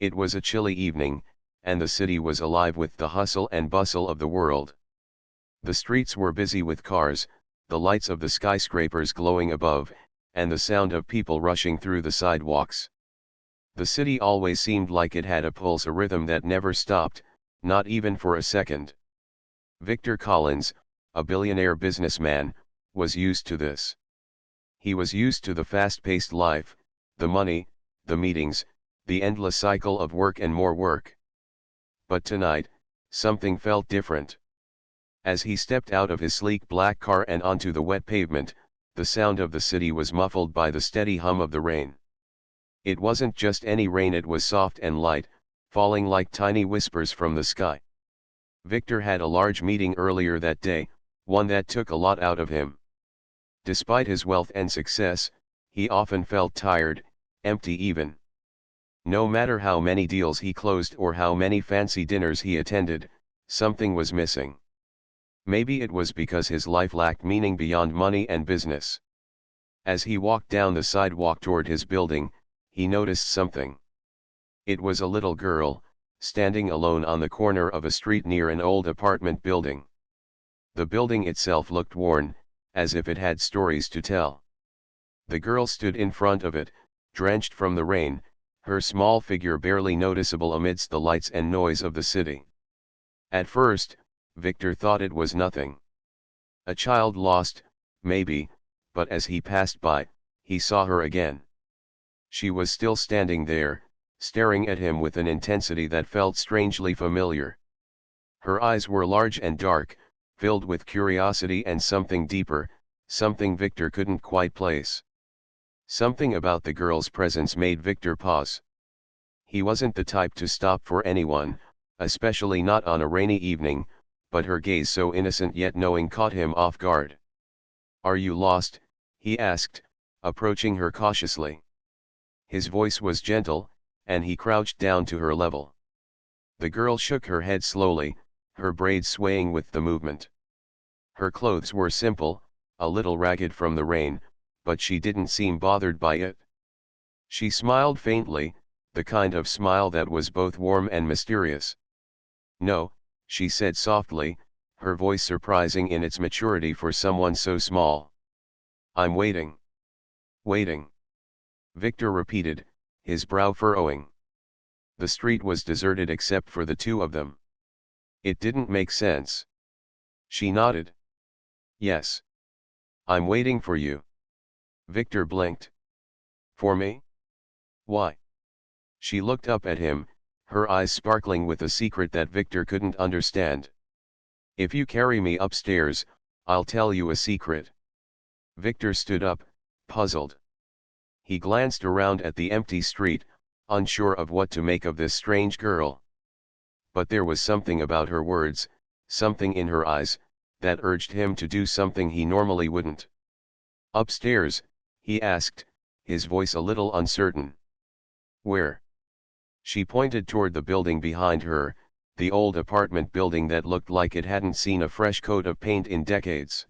It was a chilly evening, and the city was alive with the hustle and bustle of the world. The streets were busy with cars, the lights of the skyscrapers glowing above, and the sound of people rushing through the sidewalks. The city always seemed like it had a pulse, a rhythm that never stopped, not even for a second. Victor Collins, a billionaire businessman, was used to this. He was used to the fast-paced life, the money, the meetings, the endless cycle of work and more work. But tonight, something felt different. As he stepped out of his sleek black car and onto the wet pavement, the sound of the city was muffled by the steady hum of the rain. It wasn't just any rain, it was soft and light, falling like tiny whispers from the sky. Victor had a large meeting earlier that day, one that took a lot out of him. Despite his wealth and success, he often felt tired, empty even. No matter how many deals he closed or how many fancy dinners he attended, something was missing. Maybe it was because his life lacked meaning beyond money and business. As he walked down the sidewalk toward his building, he noticed something. It was a little girl, standing alone on the corner of a street near an old apartment building. The building itself looked worn, as if it had stories to tell. The girl stood in front of it, drenched from the rain, her small figure barely noticeable amidst the lights and noise of the city. At first, Victor thought it was nothing. A child lost, maybe, but as he passed by, he saw her again. She was still standing there, staring at him with an intensity that felt strangely familiar. Her eyes were large and dark, filled with curiosity and something deeper, something Victor couldn't quite place. Something about the girl's presence made Victor pause. He wasn't the type to stop for anyone, especially not on a rainy evening, but her gaze, so innocent yet knowing, caught him off guard. "Are you lost?" he asked, approaching her cautiously. His voice was gentle, and he crouched down to her level. The girl shook her head slowly, her braids swaying with the movement. Her clothes were simple, a little ragged from the rain, but she didn't seem bothered by it. She smiled faintly, the kind of smile that was both warm and mysterious. "No," she said softly, her voice surprising in its maturity for someone so small. "I'm waiting." "Waiting?" Victor repeated, his brow furrowing. The street was deserted except for the two of them. It didn't make sense. She nodded. "Yes. I'm waiting for you." Victor blinked. "For me? Why?" She looked up at him, her eyes sparkling with a secret that Victor couldn't understand. "If you carry me upstairs, I'll tell you a secret." Victor stood up, puzzled. He glanced around at the empty street, unsure of what to make of this strange girl. But there was something about her words, something in her eyes, that urged him to do something he normally wouldn't. "Upstairs?" he asked, his voice a little uncertain. "Where?" She pointed toward the building behind her, the old apartment building that looked like it hadn't seen a fresh coat of paint in decades.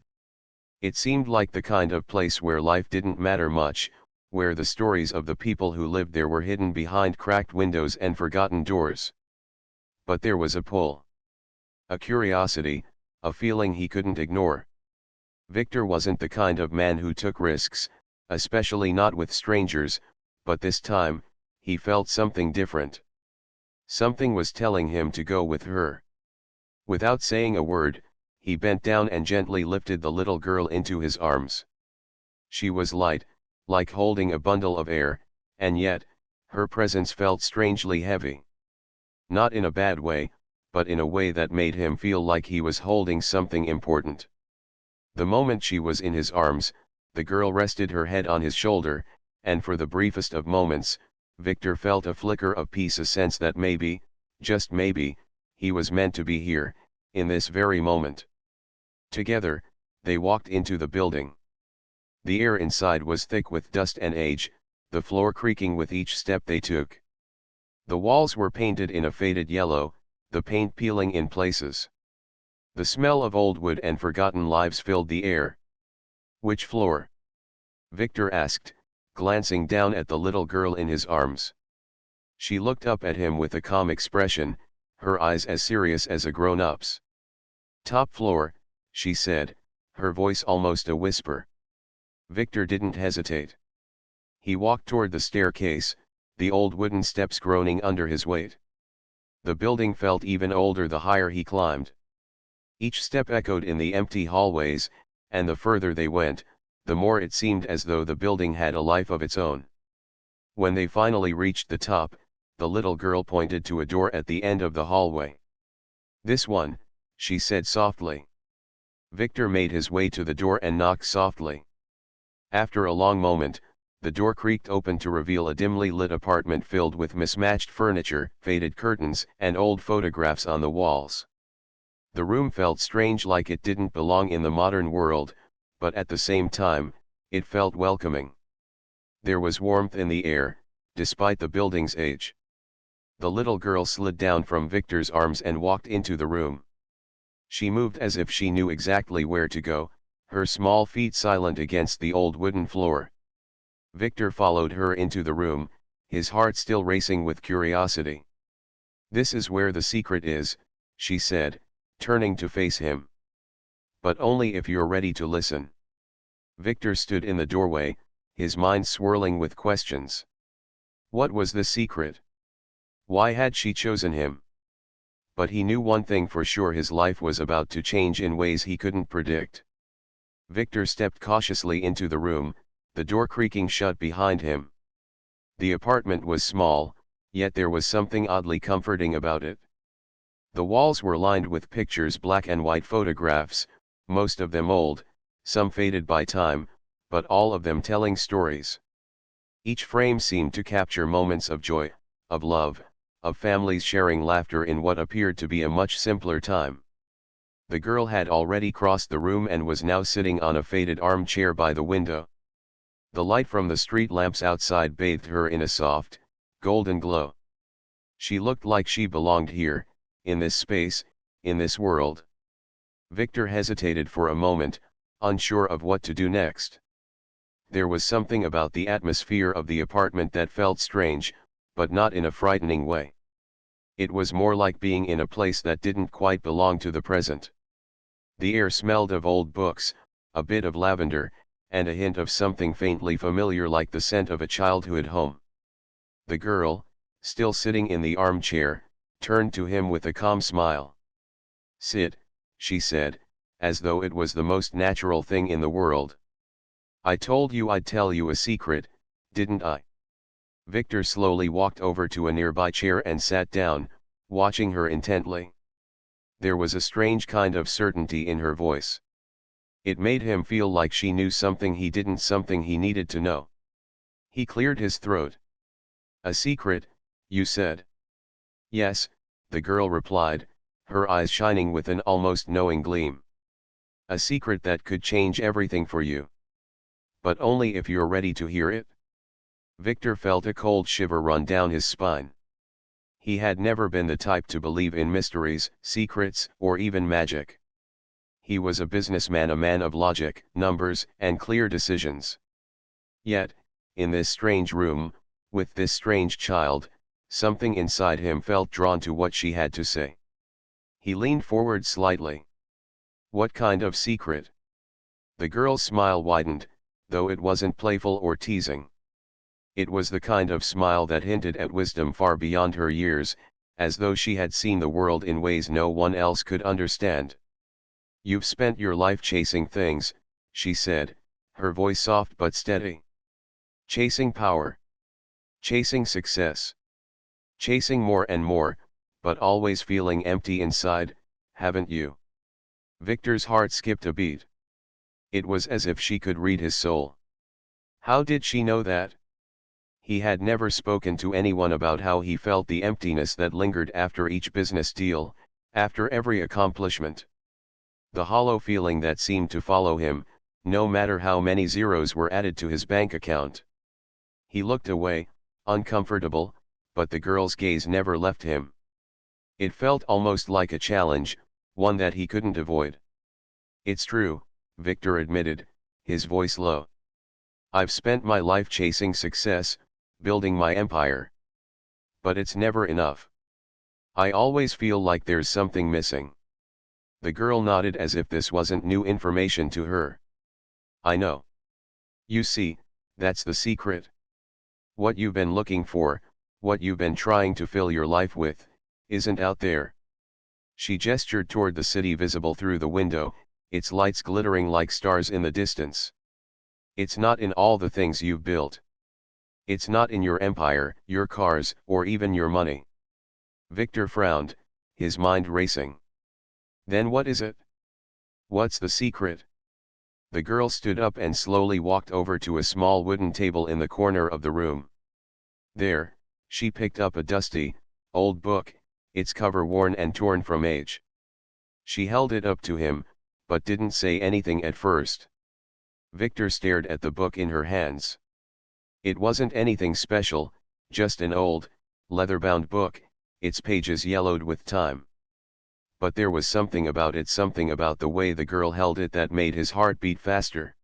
It seemed like the kind of place where life didn't matter much, where the stories of the people who lived there were hidden behind cracked windows and forgotten doors. But there was a pull. A curiosity, a feeling he couldn't ignore. Victor wasn't the kind of man who took risks, especially not with strangers, but this time, he felt something different. Something was telling him to go with her. Without saying a word, he bent down and gently lifted the little girl into his arms. She was light, like holding a bundle of air, and yet, her presence felt strangely heavy. Not in a bad way, but in a way that made him feel like he was holding something important. The moment she was in his arms, the girl rested her head on his shoulder, and for the briefest of moments, Victor felt a flicker of peace, a sense that maybe, just maybe, he was meant to be here, in this very moment. Together, they walked into the building. The air inside was thick with dust and age, the floor creaking with each step they took. The walls were painted in a faded yellow, the paint peeling in places. The smell of old wood and forgotten lives filled the air. "Which floor?" Victor asked, glancing down at the little girl in his arms. She looked up at him with a calm expression, her eyes as serious as a grown-up's. "Top floor," she said, her voice almost a whisper. Victor didn't hesitate. He walked toward the staircase, the old wooden steps groaning under his weight. The building felt even older the higher he climbed. Each step echoed in the empty hallways, and the further they went, the more it seemed as though the building had a life of its own. When they finally reached the top, the little girl pointed to a door at the end of the hallway. "This one," she said softly. Victor made his way to the door and knocked softly. After a long moment, the door creaked open to reveal a dimly lit apartment filled with mismatched furniture, faded curtains, and old photographs on the walls. The room felt strange, like it didn't belong in the modern world, but at the same time, it felt welcoming. There was warmth in the air, despite the building's age. The little girl slid down from Victor's arms and walked into the room. She moved as if she knew exactly where to go, her small feet silent against the old wooden floor. Victor followed her into the room, his heart still racing with curiosity. "This is where the secret is," she said, turning to face him. "But only if you're ready to listen." Victor stood in the doorway, his mind swirling with questions. What was the secret? Why had she chosen him? But he knew one thing for sure: his life was about to change in ways he couldn't predict. Victor stepped cautiously into the room, the door creaking shut behind him. The apartment was small, yet there was something oddly comforting about it. The walls were lined with pictures, black and white photographs, most of them old, some faded by time, but all of them telling stories. Each frame seemed to capture moments of joy, of love, of families sharing laughter in what appeared to be a much simpler time. The girl had already crossed the room and was now sitting on a faded armchair by the window. The light from the street lamps outside bathed her in a soft, golden glow. She looked like she belonged here, in this space, in this world. Victor hesitated for a moment, unsure of what to do next. There was something about the atmosphere of the apartment that felt strange, but not in a frightening way. It was more like being in a place that didn't quite belong to the present. The air smelled of old books, a bit of lavender, and a hint of something faintly familiar, like the scent of a childhood home. The girl, still sitting in the armchair, turned to him with a calm smile. "Sit," she said, as though it was the most natural thing in the world. "I told you I'd tell you a secret, didn't I?" Victor slowly walked over to a nearby chair and sat down, watching her intently. There was a strange kind of certainty in her voice. It made him feel like she knew something he didn't, something he needed to know. He cleared his throat. "A secret, you said?" "Yes," the girl replied, her eyes shining with an almost knowing gleam. "A secret that could change everything for you. But only if you're ready to hear it." Victor felt a cold shiver run down his spine. He had never been the type to believe in mysteries, secrets, or even magic. He was a businessman, a man of logic, numbers, and clear decisions. Yet, in this strange room, with this strange child, something inside him felt drawn to what she had to say. He leaned forward slightly. "What kind of secret?" The girl's smile widened, though it wasn't playful or teasing. It was the kind of smile that hinted at wisdom far beyond her years, as though she had seen the world in ways no one else could understand. "You've spent your life chasing things," she said, her voice soft but steady. "Chasing power. Chasing success. Chasing more and more, but always feeling empty inside, haven't you?" Victor's heart skipped a beat. It was as if she could read his soul. How did she know that? He had never spoken to anyone about how he felt the emptiness that lingered after each business deal, after every accomplishment. The hollow feeling that seemed to follow him, no matter how many zeros were added to his bank account. He looked away, uncomfortable, but the girl's gaze never left him. It felt almost like a challenge, one that he couldn't avoid. "It's true," Victor admitted, his voice low. "I've spent my life chasing success, building my empire. But it's never enough. I always feel like there's something missing. The girl nodded as if this wasn't new information to her. I know. You see, that's the secret. What you've been looking for, what you've been trying to fill your life with, isn't out there. She gestured toward the city visible through the window, its lights glittering like stars in the distance. It's not in all the things you've built. It's not in your empire, your cars, or even your money. Victor frowned, his mind racing. Then what is it? What's the secret? The girl stood up and slowly walked over to a small wooden table in the corner of the room. There, she picked up a dusty, old book, its cover worn and torn from age. She held it up to him, but didn't say anything at first. Victor stared at the book in her hands. It wasn't anything special, just an old, leather-bound book, its pages yellowed with time. But there was something about it, something about the way the girl held it that made his heart beat faster.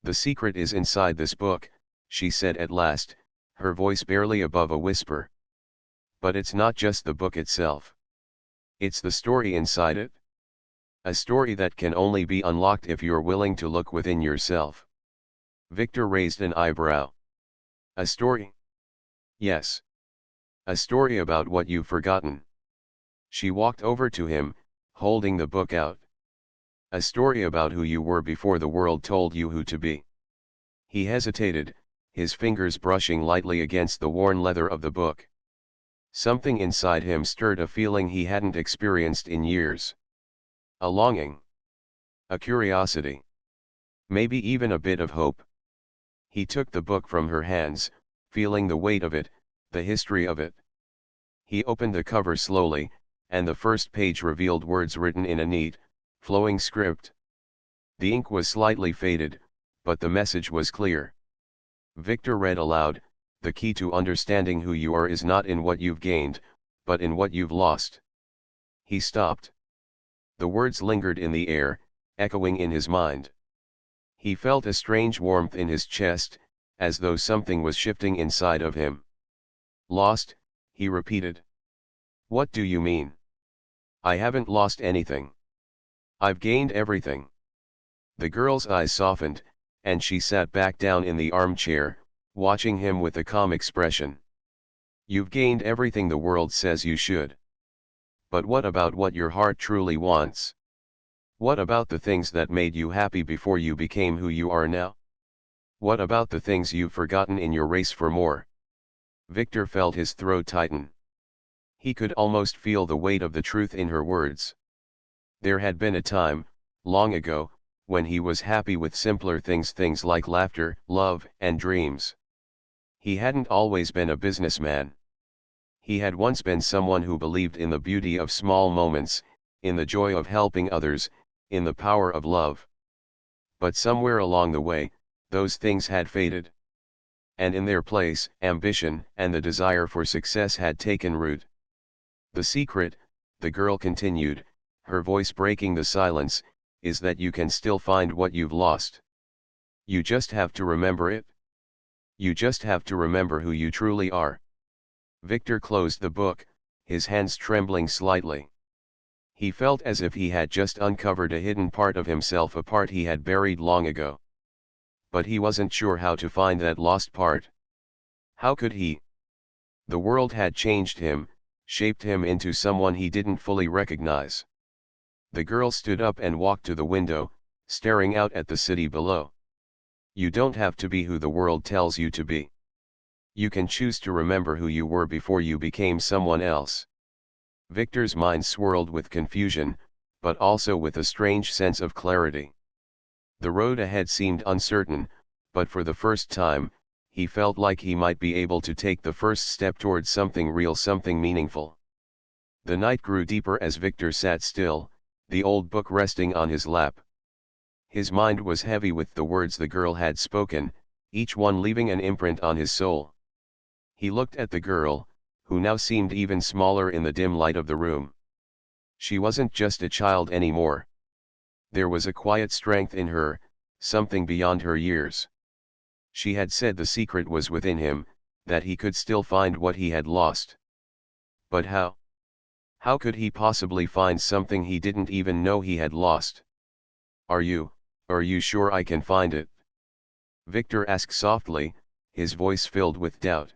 The secret is inside this book, she said at last, her voice barely above a whisper. But it's not just the book itself. It's the story inside it. A story that can only be unlocked if you're willing to look within yourself. Victor raised an eyebrow. A story? Yes. A story about what you've forgotten. She walked over to him, holding the book out. A story about who you were before the world told you who to be. He hesitated, his fingers brushing lightly against the worn leather of the book. Something inside him stirred a feeling he hadn't experienced in years. A longing. A curiosity. Maybe even a bit of hope. He took the book from her hands, feeling the weight of it, the history of it. He opened the cover slowly, and the first page revealed words written in a neat, flowing script. The ink was slightly faded, but the message was clear. Victor read aloud, "The key to understanding who you are is not in what you've gained, but in what you've lost." He stopped. The words lingered in the air, echoing in his mind. He felt a strange warmth in his chest, as though something was shifting inside of him. Lost, he repeated. What do you mean? I haven't lost anything. I've gained everything. The girl's eyes softened, and she sat back down in the armchair, watching him with a calm expression. You've gained everything the world says you should. But what about what your heart truly wants? What about the things that made you happy before you became who you are now? What about the things you've forgotten in your race for more? Victor felt his throat tighten. He could almost feel the weight of the truth in her words. There had been a time, long ago, when he was happy with simpler things like laughter, love, and dreams. He hadn't always been a businessman. He had once been someone who believed in the beauty of small moments, in the joy of helping others, in the power of love. But somewhere along the way, those things had faded. And in their place, ambition and the desire for success had taken root. The secret, the girl continued, her voice breaking the silence, is that you can still find what you've lost. You just have to remember it. You just have to remember who you truly are. Victor closed the book, his hands trembling slightly. He felt as if he had just uncovered a hidden part of himself, a part he had buried long ago. But he wasn't sure how to find that lost part. How could he? The world had changed him, shaped him into someone he didn't fully recognize. The girl stood up and walked to the window, staring out at the city below. You don't have to be who the world tells you to be. You can choose to remember who you were before you became someone else. Victor's mind swirled with confusion, but also with a strange sense of clarity. The road ahead seemed uncertain, but for the first time, he felt like he might be able to take the first step towards something real, something meaningful. The night grew deeper as Victor sat still, the old book resting on his lap. His mind was heavy with the words the girl had spoken, each one leaving an imprint on his soul. He looked at the girl, who now seemed even smaller in the dim light of the room. She wasn't just a child anymore. There was a quiet strength in her, something beyond her years. She had said the secret was within him, that he could still find what he had lost. But how? How could he possibly find something he didn't even know he had lost? Are you sure I can find it? Victor asked softly, his voice filled with doubt.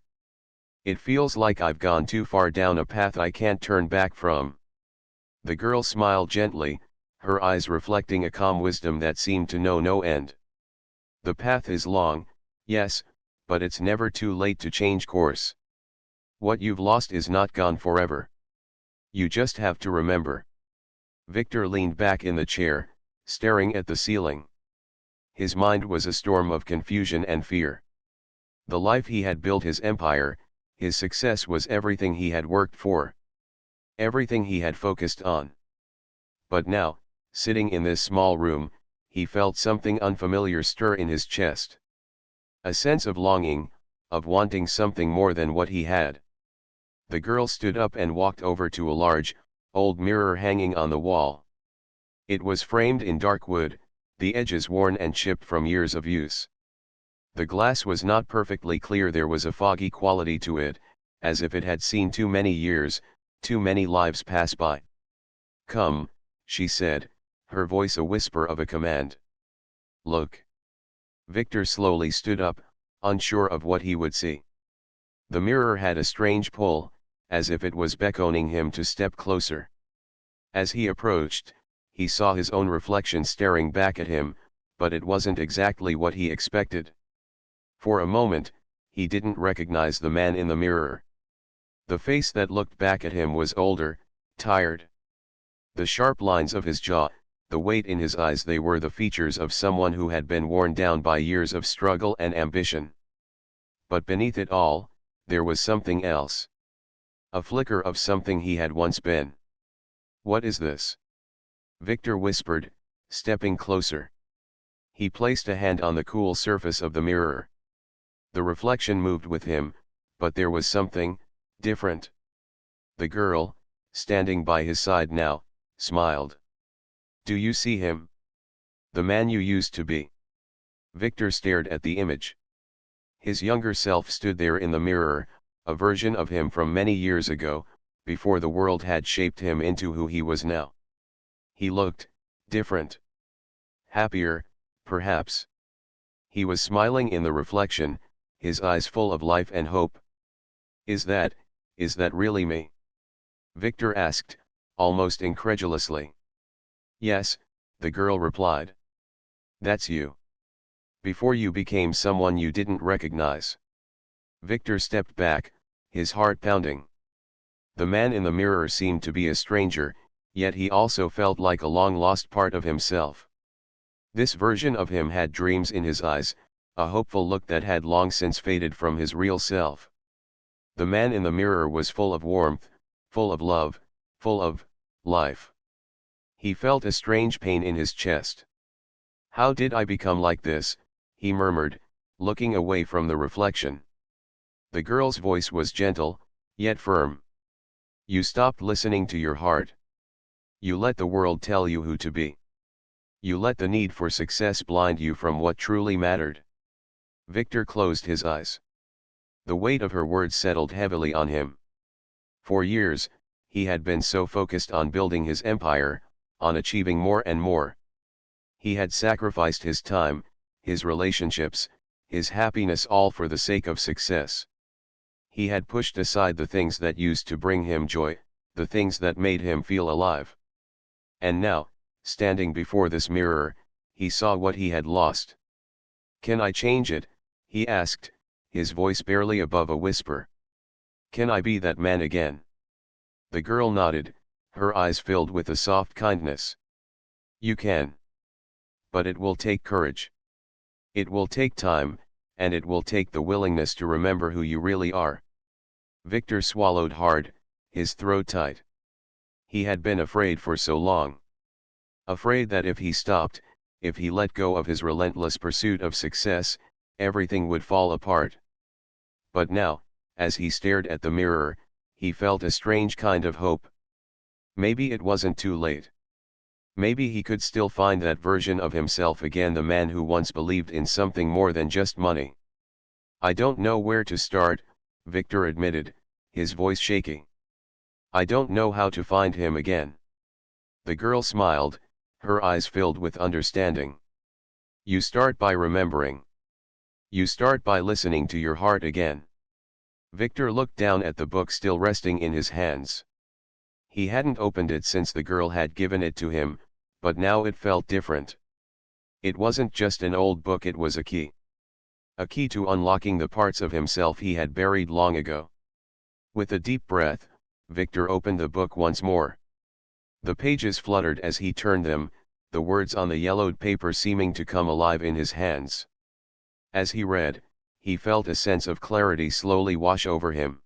It feels like I've gone too far down a path I can't turn back from. The girl smiled gently, her eyes reflecting a calm wisdom that seemed to know no end. The path is long, yes, but it's never too late to change course. What you've lost is not gone forever. You just have to remember. Victor leaned back in the chair, staring at the ceiling. His mind was a storm of confusion and fear. The life he had built, his empire, his success was everything he had worked for. Everything he had focused on. But now, sitting in this small room, he felt something unfamiliar stir in his chest. A sense of longing, of wanting something more than what he had. The girl stood up and walked over to a large, old mirror hanging on the wall. It was framed in dark wood, the edges worn and chipped from years of use. The glass was not perfectly clear, there was a foggy quality to it, as if it had seen too many years, too many lives pass by. "Come," she said, her voice a whisper of a command. "Look." Victor slowly stood up, unsure of what he would see. The mirror had a strange pull, as if it was beckoning him to step closer. As he approached, he saw his own reflection staring back at him, but it wasn't exactly what he expected. For a moment, he didn't recognize the man in the mirror. The face that looked back at him was older, tired. The sharp lines of his jaw, the weight in his eyes, they were the features of someone who had been worn down by years of struggle and ambition. But beneath it all, there was something else. A flicker of something he had once been. "What is this?" Victor whispered, stepping closer. He placed a hand on the cool surface of the mirror. The reflection moved with him, but there was something different. The girl, standing by his side now, smiled. "Do you see him? The man you used to be?" Victor stared at the image. His younger self stood there in the mirror, a version of him from many years ago, before the world had shaped him into who he was now. He looked different. Happier, perhaps. He was smiling in the reflection, his eyes full of life and hope. Is that really me?" Victor asked, almost incredulously. "Yes," the girl replied. "That's you. Before you became someone you didn't recognize." Victor stepped back, his heart pounding. The man in the mirror seemed to be a stranger, yet he also felt like a long-lost part of himself. This version of him had dreams in his eyes, a hopeful look that had long since faded from his real self. The man in the mirror was full of warmth, full of love, full of life. He felt a strange pain in his chest. "How did I become like this?" he murmured, looking away from the reflection. The girl's voice was gentle, yet firm. "You stopped listening to your heart. You let the world tell you who to be. You let the need for success blind you from what truly mattered." Victor closed his eyes. The weight of her words settled heavily on him. For years, he had been so focused on building his empire, on achieving more and more. He had sacrificed his time, his relationships, his happiness, all for the sake of success. He had pushed aside the things that used to bring him joy, the things that made him feel alive. And now, standing before this mirror, he saw what he had lost. "Can I change it?" he asked, his voice barely above a whisper. "Can I be that man again?" The girl nodded, her eyes filled with a soft kindness. "You can. But it will take courage. It will take time, and it will take the willingness to remember who you really are." Victor swallowed hard, his throat tight. He had been afraid for so long. Afraid that if he stopped, if he let go of his relentless pursuit of success, everything would fall apart. But now, as he stared at the mirror, he felt a strange kind of hope. Maybe it wasn't too late. Maybe he could still find that version of himself again, the man who once believed in something more than just money. "I don't know where to start," Victor admitted, his voice shaking. I don't know how to find him again. The girl smiled, her eyes filled with understanding. You start by remembering. You start by listening to your heart again. Victor looked down at the book still resting in his hands. He hadn't opened it since the girl had given it to him, but now it felt different. It wasn't just an old book, it was a key. A key to unlocking the parts of himself he had buried long ago. With a deep breath, Victor opened the book once more. The pages fluttered as he turned them, the words on the yellowed paper seeming to come alive in his hands. As he read, he felt a sense of clarity slowly wash over him.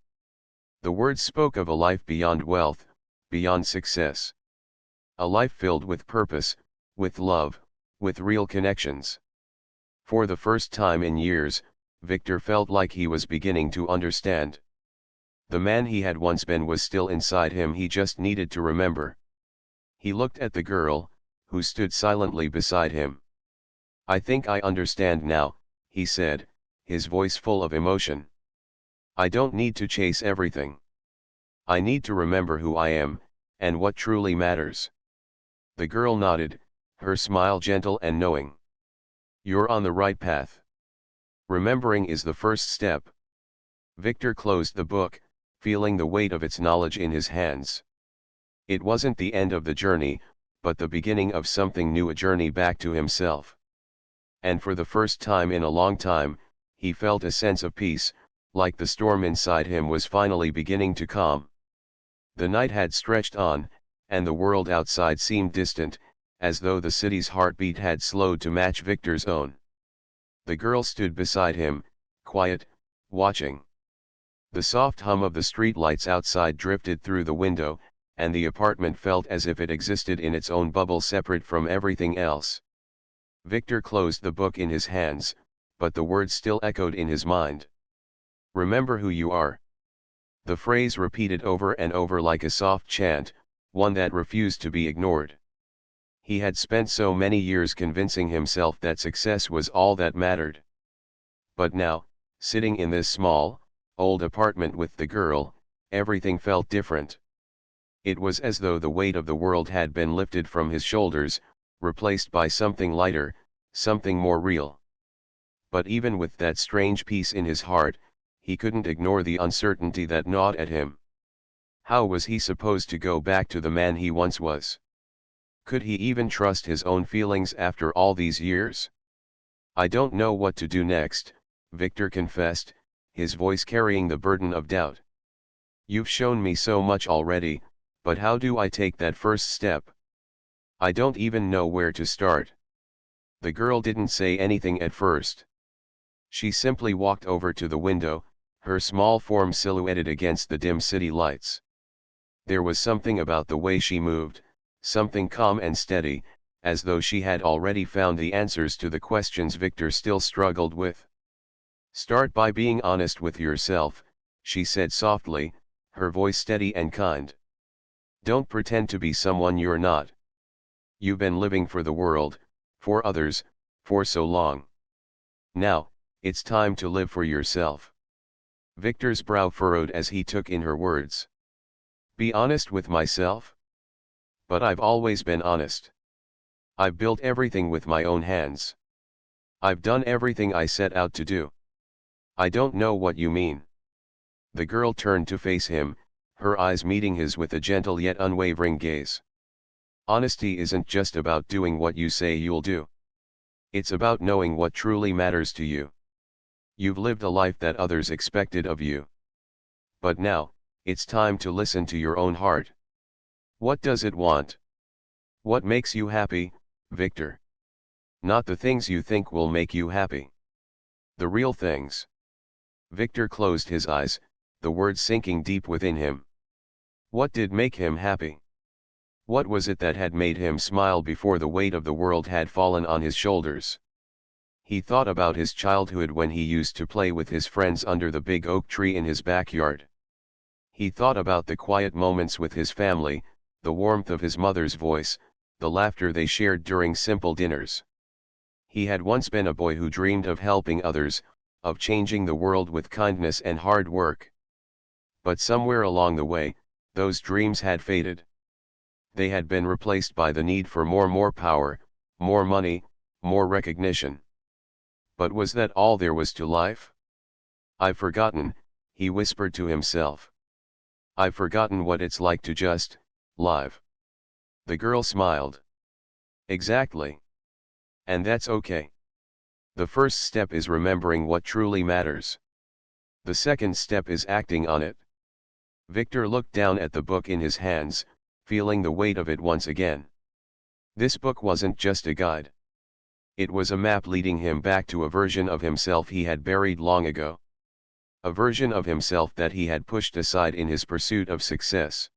The words spoke of a life beyond wealth, beyond success. A life filled with purpose, with love, with real connections. For the first time in years, Victor felt like he was beginning to understand. The man he had once been was still inside him, he just needed to remember. He looked at the girl, who stood silently beside him. I think I understand now, he said, his voice full of emotion. I don't need to chase everything. I need to remember who I am, and what truly matters. The girl nodded, her smile gentle and knowing. You're on the right path. Remembering is the first step. Victor closed the book, feeling the weight of its knowledge in his hands. It wasn't the end of the journey, but the beginning of something new, a journey back to himself. And for the first time in a long time, he felt a sense of peace, like the storm inside him was finally beginning to calm. The night had stretched on, and the world outside seemed distant, as though the city's heartbeat had slowed to match Victor's own. The girl stood beside him, quiet, watching. The soft hum of the streetlights outside drifted through the window, and the apartment felt as if it existed in its own bubble separate from everything else. Victor closed the book in his hands, but the words still echoed in his mind. Remember who you are. The phrase repeated over and over like a soft chant, one that refused to be ignored. He had spent so many years convincing himself that success was all that mattered. But now, sitting in this small, old apartment with the girl, everything felt different. It was as though the weight of the world had been lifted from his shoulders, replaced by something lighter, something more real. But even with that strange peace in his heart, he couldn't ignore the uncertainty that gnawed at him. How was he supposed to go back to the man he once was? Could he even trust his own feelings after all these years? I don't know what to do next, Victor confessed, his voice carrying the burden of doubt. You've shown me so much already, but how do I take that first step? I don't even know where to start. The girl didn't say anything at first. She simply walked over to the window, her small form silhouetted against the dim city lights. There was something about the way she moved, something calm and steady, as though she had already found the answers to the questions Victor still struggled with. Start by being honest with yourself, she said softly, her voice steady and kind. Don't pretend to be someone you're not. You've been living for the world, for others, for so long. Now, it's time to live for yourself. Victor's brow furrowed as he took in her words. Be honest with myself? But I've always been honest. I've built everything with my own hands. I've done everything I set out to do. I don't know what you mean. The girl turned to face him, her eyes meeting his with a gentle yet unwavering gaze. Honesty isn't just about doing what you say you'll do. It's about knowing what truly matters to you. You've lived a life that others expected of you. But now, it's time to listen to your own heart. What does it want? What makes you happy, Victor? Not the things you think will make you happy. The real things. Victor closed his eyes, the words sinking deep within him. What did make him happy? What was it that had made him smile before the weight of the world had fallen on his shoulders? He thought about his childhood when he used to play with his friends under the big oak tree in his backyard. He thought about the quiet moments with his family, the warmth of his mother's voice, the laughter they shared during simple dinners. He had once been a boy who dreamed of helping others, of changing the world with kindness and hard work. But somewhere along the way, those dreams had faded. They had been replaced by the need for more power, more money, more recognition. But was that all there was to life? I've forgotten, he whispered to himself. I've forgotten what it's like to just live. The girl smiled. Exactly. And that's okay. The first step is remembering what truly matters. The second step is acting on it. Victor looked down at the book in his hands, feeling the weight of it once again. This book wasn't just a guide. It was a map leading him back to a version of himself he had buried long ago. A version of himself that he had pushed aside in his pursuit of success.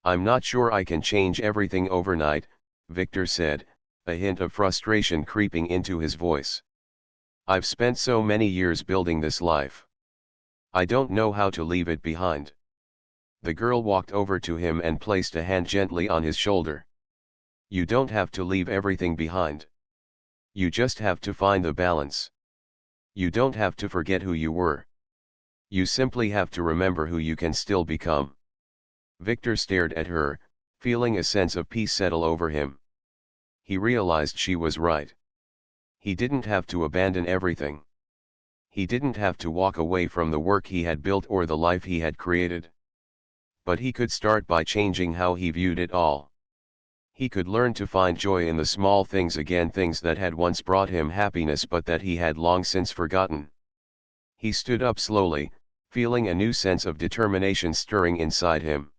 I'm not sure I can change everything overnight, Victor said, a hint of frustration creeping into his voice. I've spent so many years building this life. I don't know how to leave it behind. The girl walked over to him and placed a hand gently on his shoulder. You don't have to leave everything behind. You just have to find the balance. You don't have to forget who you were. You simply have to remember who you can still become. Victor stared at her, feeling a sense of peace settle over him. He realized she was right. He didn't have to abandon everything. He didn't have to walk away from the work he had built or the life he had created. But he could start by changing how he viewed it all. He could learn to find joy in the small things again, things that had once brought him happiness but that he had long since forgotten. He stood up slowly, feeling a new sense of determination stirring inside him.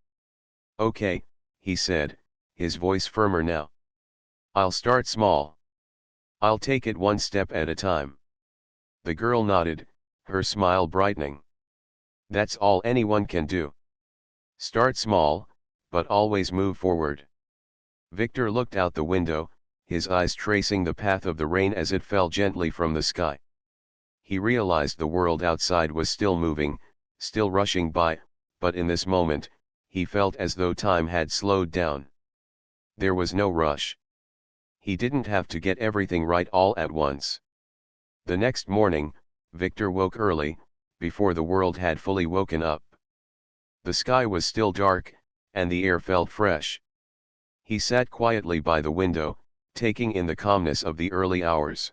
Okay, he said, his voice firmer now. I'll start small. I'll take it one step at a time. The girl nodded, her smile brightening. That's all anyone can do. Start small, but always move forward. Victor looked out the window, his eyes tracing the path of the rain as it fell gently from the sky. He realized the world outside was still moving, still rushing by, but in this moment, he felt as though time had slowed down. There was no rush. He didn't have to get everything right all at once. The next morning, Victor woke early, before the world had fully woken up. The sky was still dark, and the air felt fresh. He sat quietly by the window, taking in the calmness of the early hours.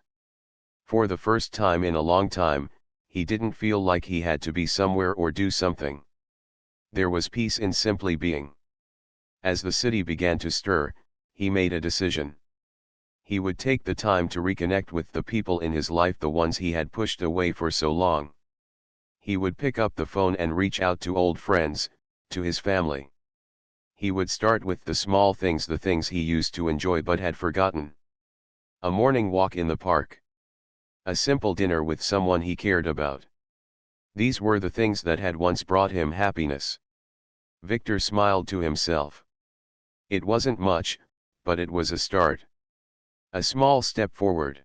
For the first time in a long time, he didn't feel like he had to be somewhere or do something. There was peace in simply being. As the city began to stir, he made a decision. He would take the time to reconnect with the people in his life, the ones he had pushed away for so long. He would pick up the phone and reach out to old friends, to his family. He would start with the small things, the things he used to enjoy but had forgotten. A morning walk in the park. A simple dinner with someone he cared about. These were the things that had once brought him happiness. Victor smiled to himself. It wasn't much, but it was a start. A small step forward.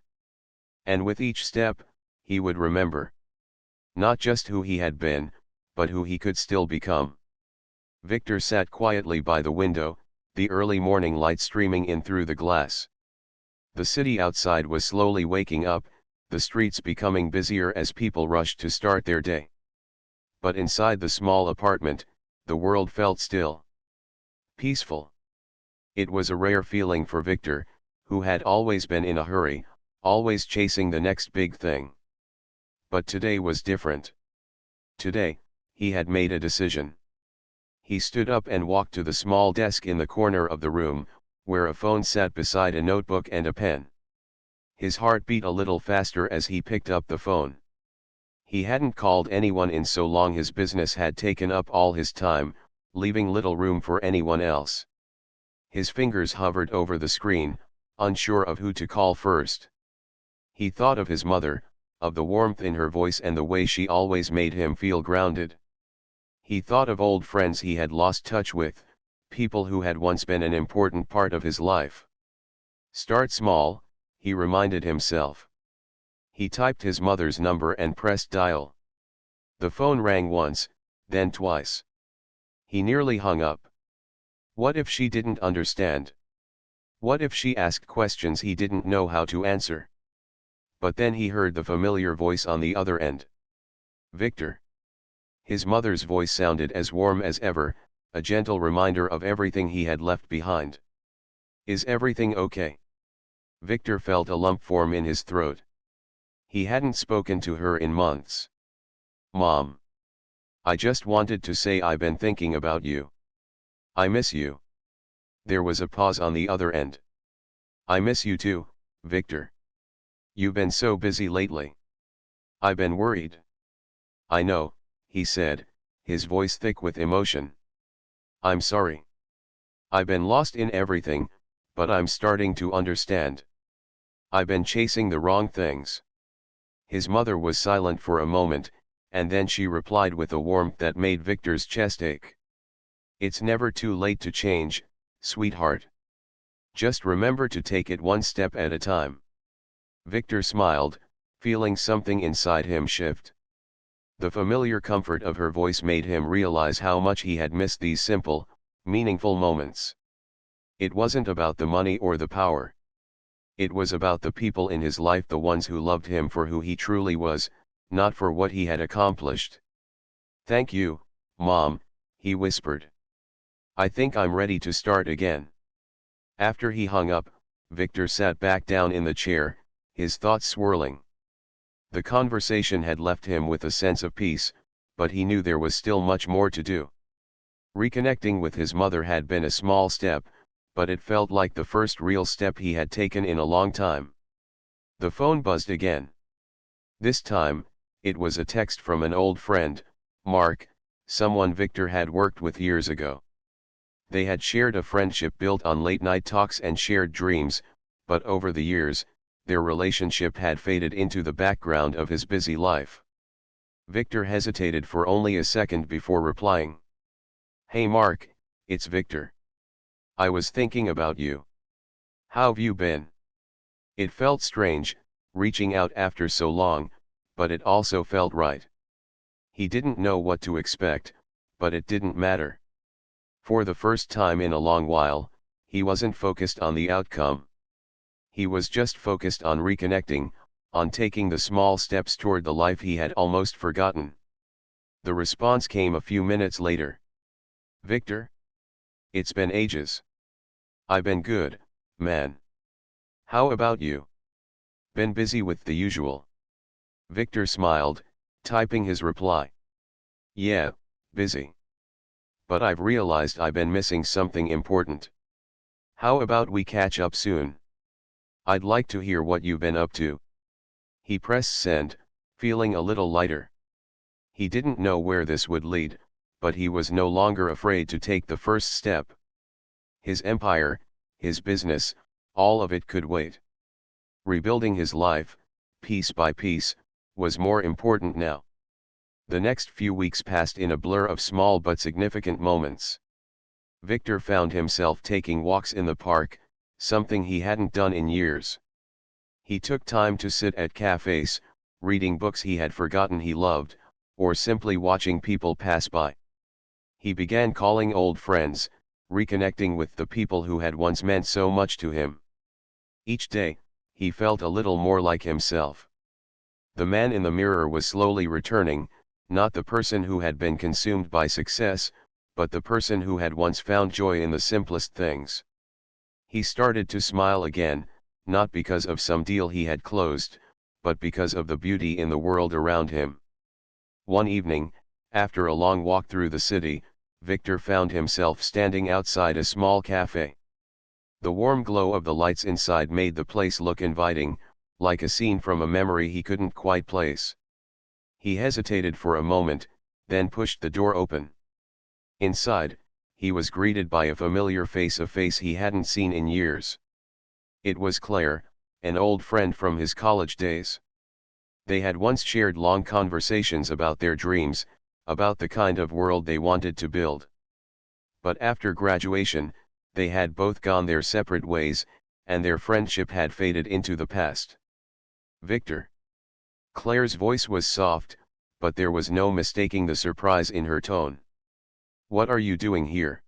And with each step, he would remember. Not just who he had been, but who he could still become. Victor sat quietly by the window, the early morning light streaming in through the glass. The city outside was slowly waking up, the streets becoming busier as people rushed to start their day. But inside the small apartment, the world felt still. Peaceful. It was a rare feeling for Victor, who had always been in a hurry, always chasing the next big thing. But today was different. Today, he had made a decision. He stood up and walked to the small desk in the corner of the room, where a phone sat beside a notebook and a pen. His heart beat a little faster as he picked up the phone. He hadn't called anyone in so long, his business had taken up all his time, leaving little room for anyone else. His fingers hovered over the screen, unsure of who to call first. He thought of his mother, of the warmth in her voice and the way she always made him feel grounded. He thought of old friends he had lost touch with, people who had once been an important part of his life. Start small, he reminded himself. He typed his mother's number and pressed dial. The phone rang once, then twice. He nearly hung up. What if she didn't understand? What if she asked questions he didn't know how to answer? But then he heard the familiar voice on the other end. Victor. His mother's voice sounded as warm as ever, a gentle reminder of everything he had left behind. "Is everything okay?" Victor felt a lump form in his throat. He hadn't spoken to her in months. "Mom. I just wanted to say I've been thinking about you. I miss you." There was a pause on the other end. "I miss you too, Victor. You've been so busy lately. I've been worried." "I know," he said, his voice thick with emotion. "I'm sorry. I've been lost in everything, but I'm starting to understand. I've been chasing the wrong things." His mother was silent for a moment, and then she replied with a warmth that made Victor's chest ache. "It's never too late to change, sweetheart. Just remember to take it one step at a time." Victor smiled, feeling something inside him shift. The familiar comfort of her voice made him realize how much he had missed these simple, meaningful moments. It wasn't about the money or the power. It was about the people in his life, the ones who loved him for who he truly was, not for what he had accomplished. "Thank you, Mom," he whispered. "I think I'm ready to start again." After he hung up, Victor sat back down in the chair, his thoughts swirling. The conversation had left him with a sense of peace, but he knew there was still much more to do. Reconnecting with his mother had been a small step, but it felt like the first real step he had taken in a long time. The phone buzzed again. This time, it was a text from an old friend, Mark, someone Victor had worked with years ago. They had shared a friendship built on late-night talks and shared dreams, but over the years, their relationship had faded into the background of his busy life. Victor hesitated for only a second before replying. "Hey Mark, it's Victor. I was thinking about you. How've you been?" It felt strange, reaching out after so long, but it also felt right. He didn't know what to expect, but it didn't matter. For the first time in a long while, he wasn't focused on the outcome. He was just focused on reconnecting, on taking the small steps toward the life he had almost forgotten. The response came a few minutes later. "Victor? It's been ages. I've been good, man. How about you? Been busy with the usual?" Victor smiled, typing his reply. "Yeah, busy. But I've realized I've been missing something important. How about we catch up soon? I'd like to hear what you've been up to." He pressed send, feeling a little lighter. He didn't know where this would lead, but he was no longer afraid to take the first step. His empire, his business, all of it could wait. Rebuilding his life, piece by piece, was more important now. The next few weeks passed in a blur of small but significant moments. Victor found himself taking walks in the park, something he hadn't done in years. He took time to sit at cafes, reading books he had forgotten he loved, or simply watching people pass by. He began calling old friends, reconnecting with the people who had once meant so much to him. Each day, he felt a little more like himself. The man in the mirror was slowly returning, not the person who had been consumed by success, but the person who had once found joy in the simplest things. He started to smile again, not because of some deal he had closed, but because of the beauty in the world around him. One evening, after a long walk through the city, Victor found himself standing outside a small cafe. The warm glow of the lights inside made the place look inviting, like a scene from a memory he couldn't quite place. He hesitated for a moment, then pushed the door open. Inside, he was greeted by a familiar face, a face he hadn't seen in years. It was Claire, an old friend from his college days. They had once shared long conversations about their dreams, about the kind of world they wanted to build. But after graduation, they had both gone their separate ways, and their friendship had faded into the past. "Victor." Claire's voice was soft, but there was no mistaking the surprise in her tone. "What are you doing here?"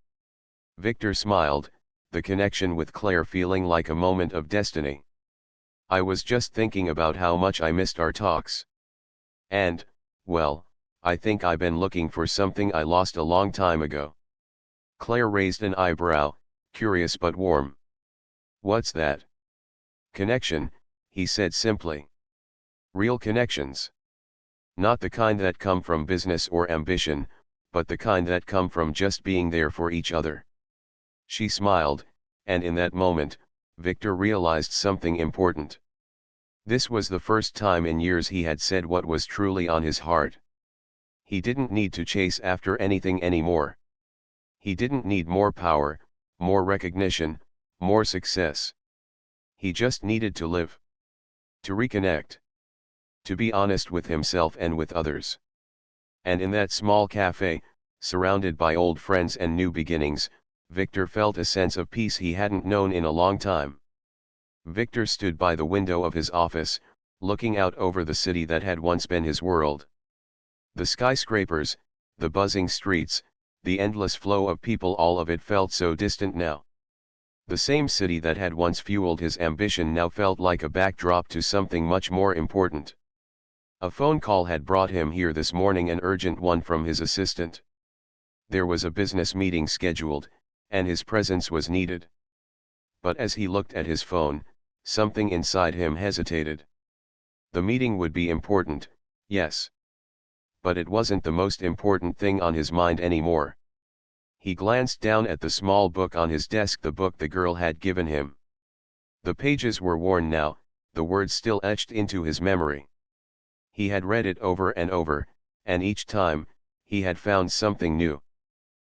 Victor smiled, the connection with Claire feeling like a moment of destiny. "I was just thinking about how much I missed our talks. And, well, I think I've been looking for something I lost a long time ago. Claire raised an eyebrow, curious but warm. What's that? Connection, he said simply. Real connections. Not the kind that come from business or ambition, but the kind that come from just being there for each other. She smiled, and in that moment, Victor realized something important. This was the first time in years he had said what was truly on his heart. He didn't need to chase after anything anymore. He didn't need more power, more recognition, more success. He just needed to live. To reconnect. To be honest with himself and with others. And in that small cafe, surrounded by old friends and new beginnings, Victor felt a sense of peace he hadn't known in a long time. Victor stood by the window of his office, looking out over the city that had once been his world. The skyscrapers, the buzzing streets, the endless flow of people, all of it felt so distant now. The same city that had once fueled his ambition now felt like a backdrop to something much more important. A phone call had brought him here this morning, an urgent one from his assistant. There was a business meeting scheduled, and his presence was needed. But as he looked at his phone, something inside him hesitated. The meeting would be important, yes. But it wasn't the most important thing on his mind anymore. He glanced down at the small book on his desk, the book the girl had given him. The pages were worn now, the words still etched into his memory. He had read it over and over, and each time, he had found something new.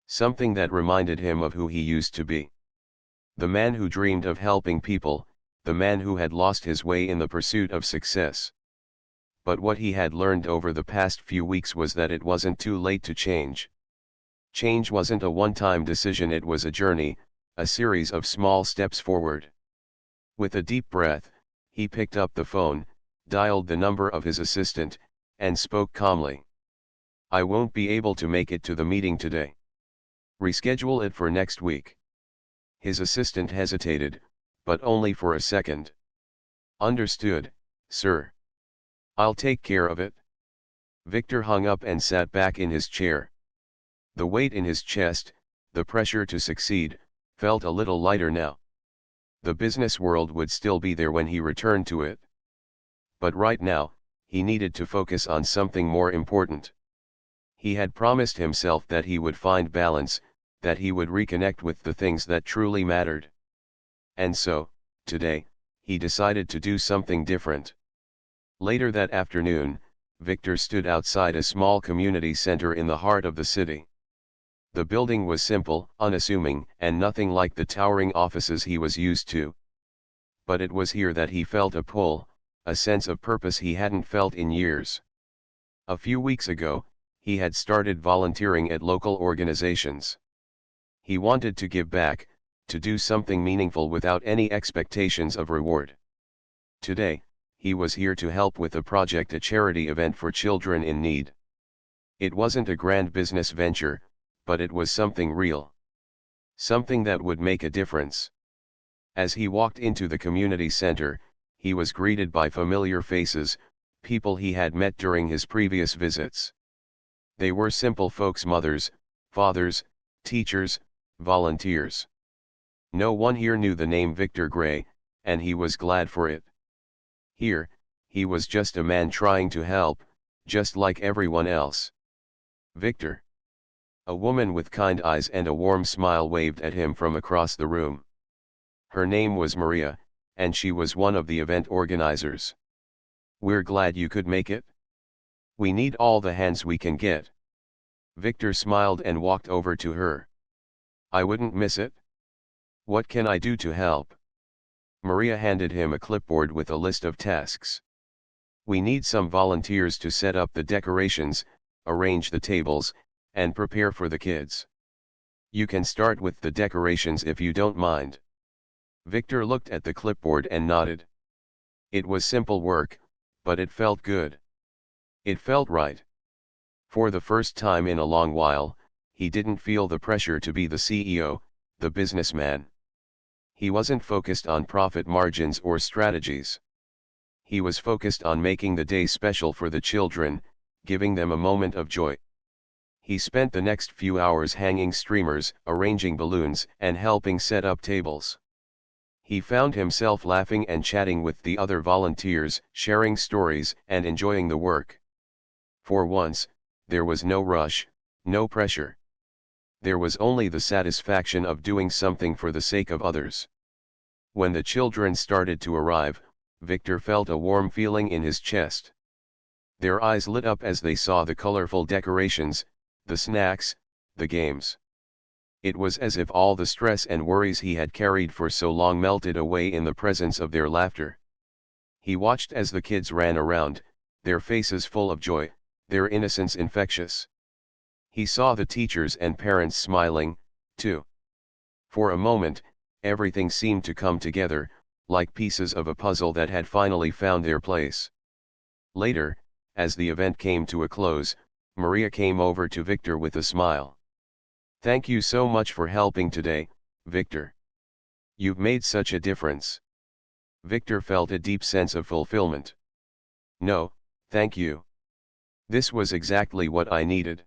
Something that reminded him of who he used to be. The man who dreamed of helping people, the man who had lost his way in the pursuit of success. But what he had learned over the past few weeks was that it wasn't too late to change. Change wasn't a one-time decision, it was a journey, a series of small steps forward. With a deep breath, he picked up the phone, dialed the number of his assistant, and spoke calmly. I won't be able to make it to the meeting today. Reschedule it for next week. His assistant hesitated, but only for a second. Understood, sir. I'll take care of it. Victor hung up and sat back in his chair. The weight in his chest, the pressure to succeed, felt a little lighter now. The business world would still be there when he returned to it. But right now, he needed to focus on something more important. He had promised himself that he would find balance, that he would reconnect with the things that truly mattered. And so, today, he decided to do something different. Later that afternoon, Victor stood outside a small community center in the heart of the city. The building was simple, unassuming, and nothing like the towering offices he was used to. But it was here that he felt a pull, a sense of purpose he hadn't felt in years. A few weeks ago, he had started volunteering at local organizations. He wanted to give back, to do something meaningful without any expectations of reward. Today, he was here to help with a project, a charity event for children in need. It wasn't a grand business venture, but it was something real. Something that would make a difference. As he walked into the community center, he was greeted by familiar faces, people he had met during his previous visits. They were simple folks, mothers, fathers, teachers, volunteers. No one here knew the name Victor Gray, and he was glad for it. Here, he was just a man trying to help, just like everyone else. Victor. A woman with kind eyes and a warm smile waved at him from across the room. Her name was Maria, and she was one of the event organizers. We're glad you could make it. We need all the hands we can get. Victor smiled and walked over to her. I wouldn't miss it. What can I do to help? Maria handed him a clipboard with a list of tasks. We need some volunteers to set up the decorations, arrange the tables, and prepare for the kids. You can start with the decorations if you don't mind. Victor looked at the clipboard and nodded. It was simple work, but it felt good. It felt right. For the first time in a long while, he didn't feel the pressure to be the CEO, the businessman. He wasn't focused on profit margins or strategies. He was focused on making the day special for the children, giving them a moment of joy. He spent the next few hours hanging streamers, arranging balloons, and helping set up tables. He found himself laughing and chatting with the other volunteers, sharing stories, and enjoying the work. For once, there was no rush, no pressure. There was only the satisfaction of doing something for the sake of others. When the children started to arrive, Victor felt a warm feeling in his chest. Their eyes lit up as they saw the colorful decorations, the snacks, the games. It was as if all the stress and worries he had carried for so long melted away in the presence of their laughter. He watched as the kids ran around, their faces full of joy, their innocence infectious. He saw the teachers and parents smiling, too. For a moment, everything seemed to come together, like pieces of a puzzle that had finally found their place. Later, as the event came to a close, Maria came over to Victor with a smile. "Thank you so much for helping today, Victor. You've made such a difference." Victor felt a deep sense of fulfillment. "No, thank you. This was exactly what I needed.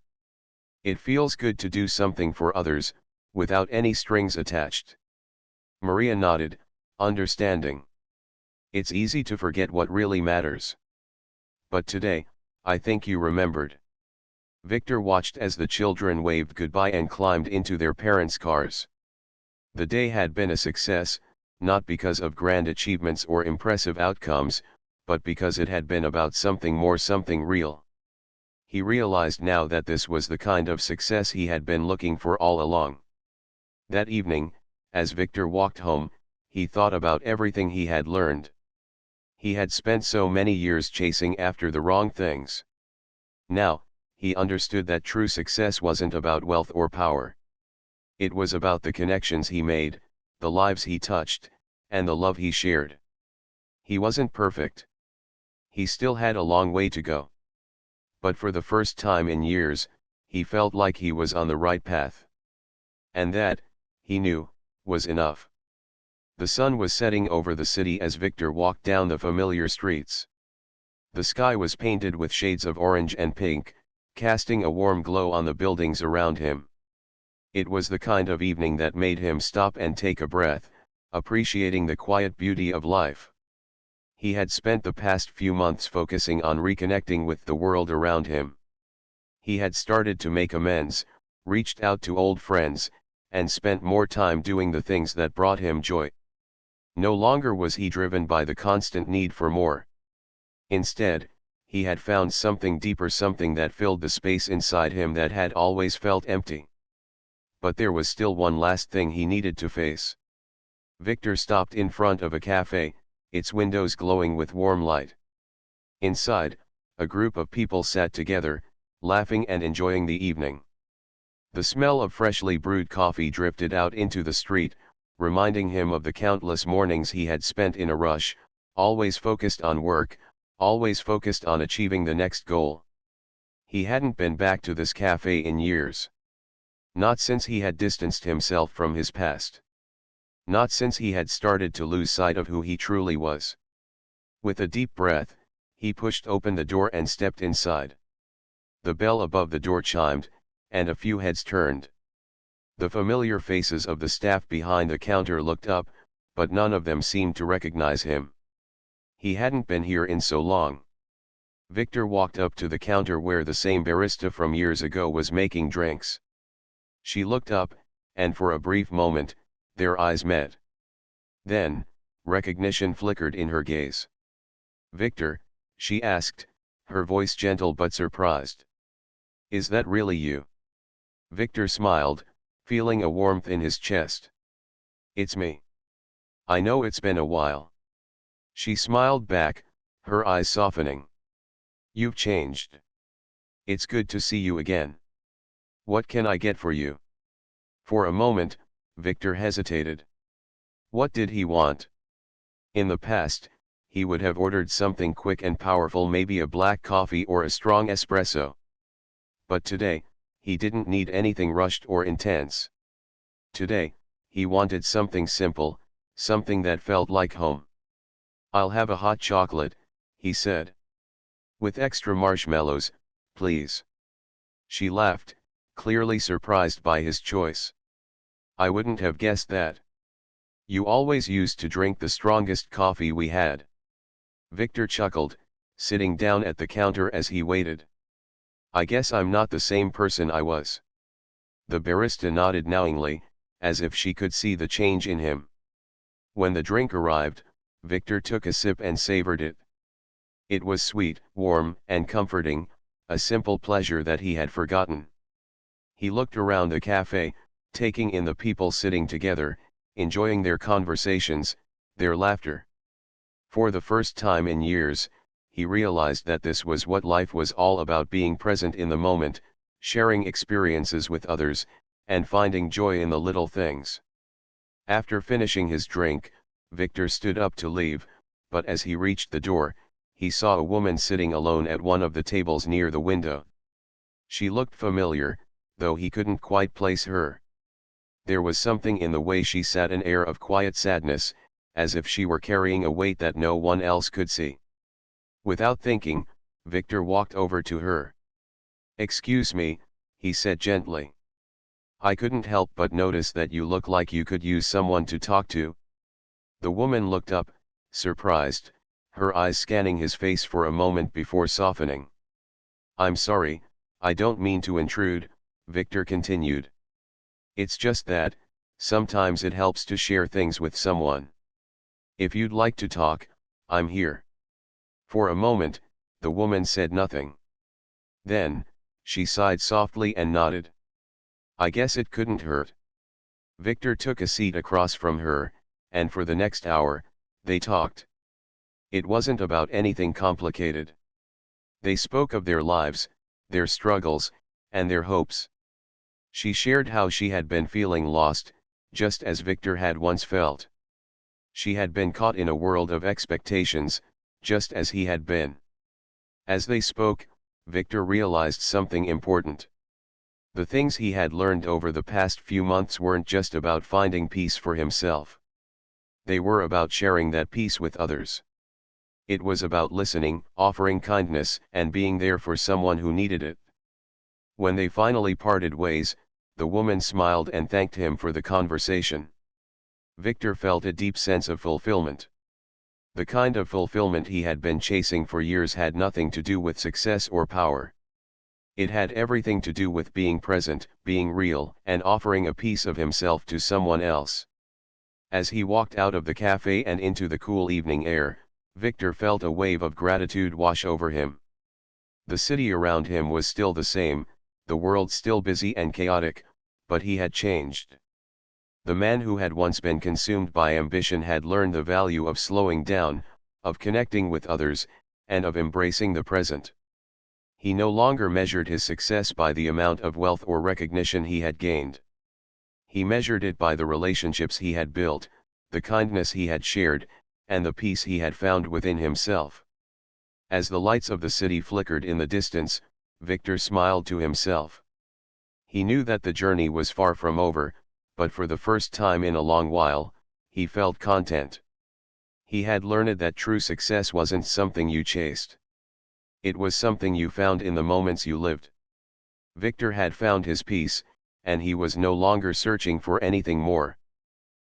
It feels good to do something for others, without any strings attached." Maria nodded, understanding. "It's easy to forget what really matters. But today, I think you remembered." Victor watched as the children waved goodbye and climbed into their parents' cars. The day had been a success, not because of grand achievements or impressive outcomes, but because it had been about something more, something real. He realized now that this was the kind of success he had been looking for all along. That evening, as Victor walked home, he thought about everything he had learned. He had spent so many years chasing after the wrong things. Now, he understood that true success wasn't about wealth or power. It was about the connections he made, the lives he touched, and the love he shared. He wasn't perfect. He still had a long way to go. But for the first time in years, he felt like he was on the right path. And that, he knew, was enough. The sun was setting over the city as Victor walked down the familiar streets. The sky was painted with shades of orange and pink, casting a warm glow on the buildings around him. It was the kind of evening that made him stop and take a breath, appreciating the quiet beauty of life. He had spent the past few months focusing on reconnecting with the world around him. He had started to make amends, reached out to old friends, and spent more time doing the things that brought him joy. No longer was he driven by the constant need for more. Instead, he had found something deeper, something that filled the space inside him that had always felt empty. But there was still one last thing he needed to face. Victor stopped in front of a cafe, its windows glowing with warm light. Inside, a group of people sat together, laughing and enjoying the evening. The smell of freshly brewed coffee drifted out into the street, reminding him of the countless mornings he had spent in a rush, always focused on work, always focused on achieving the next goal. He hadn't been back to this cafe in years. Not since he had distanced himself from his past. Not since he had started to lose sight of who he truly was. With a deep breath, he pushed open the door and stepped inside. The bell above the door chimed, and a few heads turned. The familiar faces of the staff behind the counter looked up, but none of them seemed to recognize him. He hadn't been here in so long. Victor walked up to the counter where the same barista from years ago was making drinks. She looked up, and for a brief moment, their eyes met. Then, recognition flickered in her gaze. "Victor," she asked, her voice gentle but surprised. "Is that really you?" Victor smiled, feeling a warmth in his chest. "It's me. I know it's been a while." She smiled back, her eyes softening. "You've changed. It's good to see you again. What can I get for you?" For a moment, Victor hesitated. What did he want? In the past, he would have ordered something quick and powerful, maybe a black coffee or a strong espresso. But today, he didn't need anything rushed or intense. Today, he wanted something simple, something that felt like home. "I'll have a hot chocolate," he said. "With extra marshmallows, please. She laughed, clearly surprised by his choice. I wouldn't have guessed that. You always used to drink the strongest coffee we had. Victor chuckled, sitting down at the counter as he waited. I guess I'm not the same person I was. The barista nodded knowingly, as if she could see the change in him. When the drink arrived, Victor took a sip and savored it. It was sweet, warm, and comforting, a simple pleasure that he had forgotten. He looked around the cafe, taking in the people sitting together, enjoying their conversations, their laughter. For the first time in years, he realized that this was what life was all about: being present in the moment, sharing experiences with others, and finding joy in the little things. After finishing his drink, Victor stood up to leave, but as he reached the door, he saw a woman sitting alone at one of the tables near the window. She looked familiar, though he couldn't quite place her. There was something in the way she sat, an air of quiet sadness, as if she were carrying a weight that no one else could see. Without thinking, Victor walked over to her. "Excuse me," he said gently. "I couldn't help but notice that you look like you could use someone to talk to." The woman looked up, surprised, her eyes scanning his face for a moment before softening. "I'm sorry, I don't mean to intrude," Victor continued. "It's just that, sometimes it helps to share things with someone. If you'd like to talk, I'm here." For a moment, the woman said nothing. Then, she sighed softly and nodded. "I guess it couldn't hurt." Victor took a seat across from her, and for the next hour, they talked. It wasn't about anything complicated. They spoke of their lives, their struggles, and their hopes. She shared how she had been feeling lost, just as Victor had once felt. She had been caught in a world of expectations, just as he had been. As they spoke, Victor realized something important. The things he had learned over the past few months weren't just about finding peace for himself. They were about sharing that peace with others. It was about listening, offering kindness, and being there for someone who needed it. When they finally parted ways, the woman smiled and thanked him for the conversation. Victor felt a deep sense of fulfillment. The kind of fulfillment he had been chasing for years had nothing to do with success or power. It had everything to do with being present, being real, and offering a piece of himself to someone else. As he walked out of the cafe and into the cool evening air, Victor felt a wave of gratitude wash over him. The city around him was still the same, the world still busy and chaotic, but he had changed. The man who had once been consumed by ambition had learned the value of slowing down, of connecting with others, and of embracing the present. He no longer measured his success by the amount of wealth or recognition he had gained. He measured it by the relationships he had built, the kindness he had shared, and the peace he had found within himself. As the lights of the city flickered in the distance, Victor smiled to himself. He knew that the journey was far from over, but for the first time in a long while, he felt content. He had learned that true success wasn't something you chased. It was something you found in the moments you lived. Victor had found his peace, and he was no longer searching for anything more.